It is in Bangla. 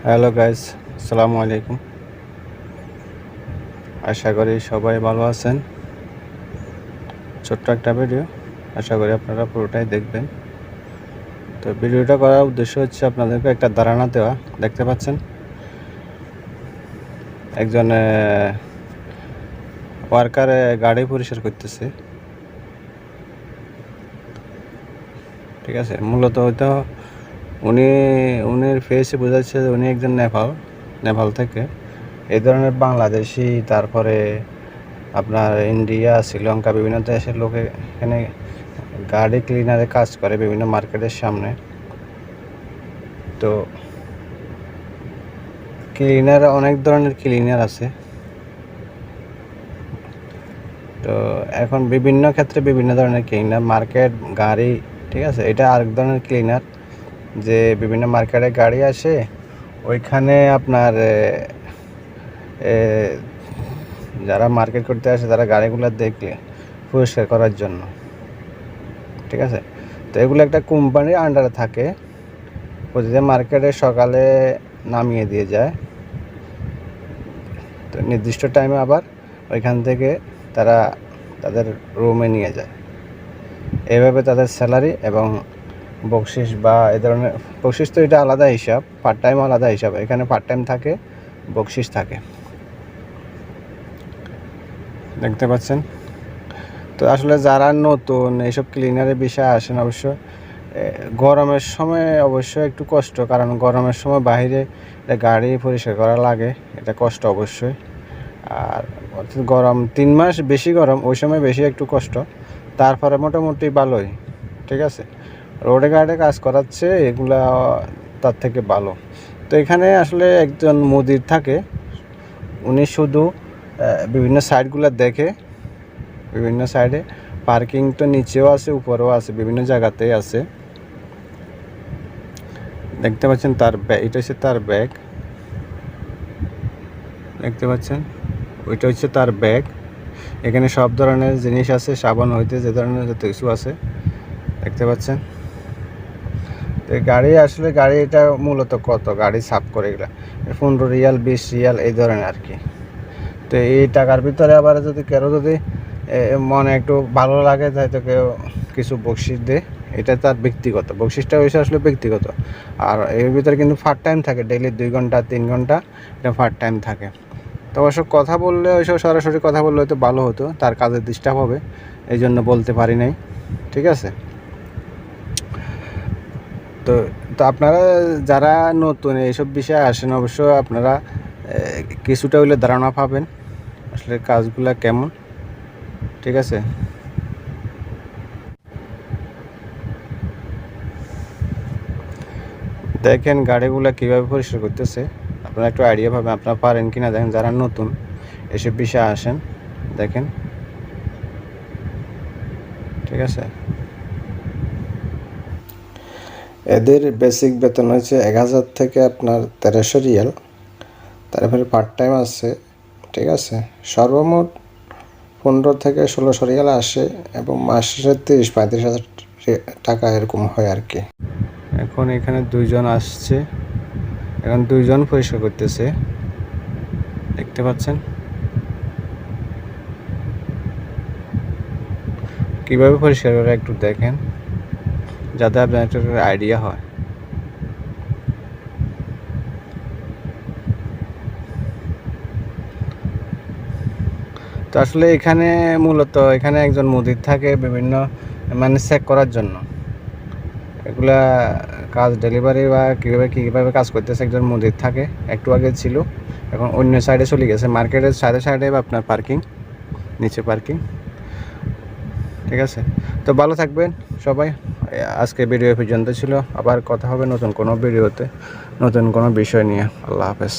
হ্যালো গাইস, আসসালামু আলাইকুম। আশা করি সবাই ভালো আছেন। ছোট্ট একটা ভিডিও, আশা করি আপনারা পুরোটাই দেখবেন। তো ভিডিওটা করার উদ্দেশ্য হচ্ছে আপনাদেরকে একটা ধারণা দেওয়া। দেখতে পাচ্ছেন একজন ওয়ার্কারে গাড়ি পরিষ্কার করতেছে, ঠিক আছে। মূলত হয়তো উনির ফেসে বোঝা যাচ্ছে যে উনি একজন নেপাল থেকে। এই ধরনের বাংলাদেশি, তারপরে আপনার ইন্ডিয়া, শ্রীলঙ্কা, বিভিন্ন দেশের লোকে এখানে গাড়ি ক্লিনারে কাজ করে বিভিন্ন মার্কেটের সামনে। তো ক্লিনার, অনেক ধরনের ক্লিনার আছে। তো এখন বিভিন্ন ক্ষেত্রে বিভিন্ন ধরনের ক্লিনার, মার্কেট, গাড়ি, ঠিক আছে। এটা আরেক ধরনের ক্লিনার, যে বিভিন্ন মার্কেটে গাড়ি আসে, ওইখানে আপনার যারা মার্কেট করতে আসে তারা গাড়িগুলো দেখলে পরিষ্কার করার জন্য, ঠিক আছে। তো এগুলো একটা কোম্পানির আন্ডারে থাকে, প্রতিদিন মার্কেটে সকালে নামিয়ে দিয়ে যায়। তো নির্দিষ্ট টাইমে আবার ওইখান থেকে তারা তাদের রুমে নিয়ে যায়। এইভাবে তাদের স্যালারি এবং বকশিস বা এই ধরনের, বকশিস তো এটা আলাদা হিসাব, পার্ট টাইম আলাদা হিসাব। এখানে পার্ট টাইম থাকে, বকশিস থাকে। দেখতে পাচ্ছেন। তো আসলে যারা নতুন এইসব ক্লিনারের বিষয়ে আসেন, অবশ্য গরমের সময় অবশ্যই একটু কষ্ট, কারণ গরমের সময় বাইরে গাড়ি পরিষ্কার করা লাগে, এটা কষ্ট অবশ্যই। আর গরম 3 মাস বেশি গরম, ওই সময় বেশি একটু কষ্ট, তারপরে মোটামুটি ভালোই, ঠিক আছে। রোডে গাড়ে কাজ করাচ্ছে, এগুলা তার থেকে ভালো। তো এখানে আসলে একজন মুদির থাকে, উনি শুধু বিভিন্ন সাইডগুলো দেখে। বিভিন্ন সাইডে পার্কিং তো নিচেও আছে, উপরেও আছে, বিভিন্ন জায়গাতেই আছে। দেখতে পাচ্ছেন তার ব্যাগ, এটা হচ্ছে তার ব্যাগ। দেখতে পাচ্ছেন, ওইটা হচ্ছে তার ব্যাগ। এখানে সব ধরনের জিনিস আছে, সাবান হইতে যে ধরনের যত কিছু আছে, দেখতে পাচ্ছেন। তো গাড়ি এটা মূলত কত গাড়ি সাফ করে, এগুলা 15 রিয়াল 20 রিয়াল এই ধরনের আর কি। তো এই টাকার ভিতরে আবার যদি যদি মনে একটু ভালো লাগে, তাই তো কেউ কিছু বকশিস দেয়। এটা তার ব্যক্তিগত, বকশিসটা হয়েছে আসলে ব্যক্তিগত। আর এর ভিতরে কিন্তু পার্ট টাইম থাকে, ডেইলি 2 ঘন্টা 3 ঘন্টা এটা পার্ট টাইম থাকে। তো অবশ্য কথা বললে, ওইসব সরাসরি কথা বললে হয়তো ভালো হতো, তার কাজের ডিস্টার্ব হবে, এই জন্য বলতে পারি নাই, ঠিক আছে। তো তো আপনারা যারা নতুন এইসব বিষয়ে আসেন, অবশ্য আপনারা কিছুটা হইলে ধারণা পাবেন আসলে কাজগুলা কেমন, ঠিক আছে। দেখেন গাড়িগুলো কীভাবে পরিষ্কার করতেছে, আপনারা একটু আইডিয়া পাবেন, আপনারা পারেন কি না দেখেন। যারা নতুন এসব বিষয়ে আসেন, দেখেন, ঠিক আছে। এদের বেসিক বেতন হচ্ছে 1000 থেকে আপনার 1300 রিয়াল। তারপরে পার্ট টাইম আছে, ঠিক আছে। সর্বমোট 15 থেকে 1600 রিয়াল আসে, এবং মাসে 30-35 হাজার টাকা এরকম হয় আর কি। এখন এখানে 2 জন আসছে, এখন 2 জন পরিষ্কার করতেছে, দেখতে পাচ্ছেন কীভাবে পরিষ্কার করে, একটু দেখেন যাতে আপনার একটা আইডিয়া হয়। তো আসলে এখানে মূলত এখানে একজন মুদির থাকে, বিভিন্ন মানে চেক করার জন্য। এগুলা কাজ ডেলিভারি বা কীভাবে কাজ করতেছে একজন মুদির থাকে। একটু আগে ছিল, এখন অন্য সাইডে চলে গেছে, মার্কেটের সাইডে বা আপনার পার্কিং, নিচে পার্কিং, ঠিক আছে। তো ভালো থাকবেন সবাই। আজকে ভিডিও পর্যন্ত ছিল, আবার কথা হবে নতুন কোনো ভিডিওতে, নতুন কোনো বিষয় নিয়ে। আল্লাহ হাফেজ।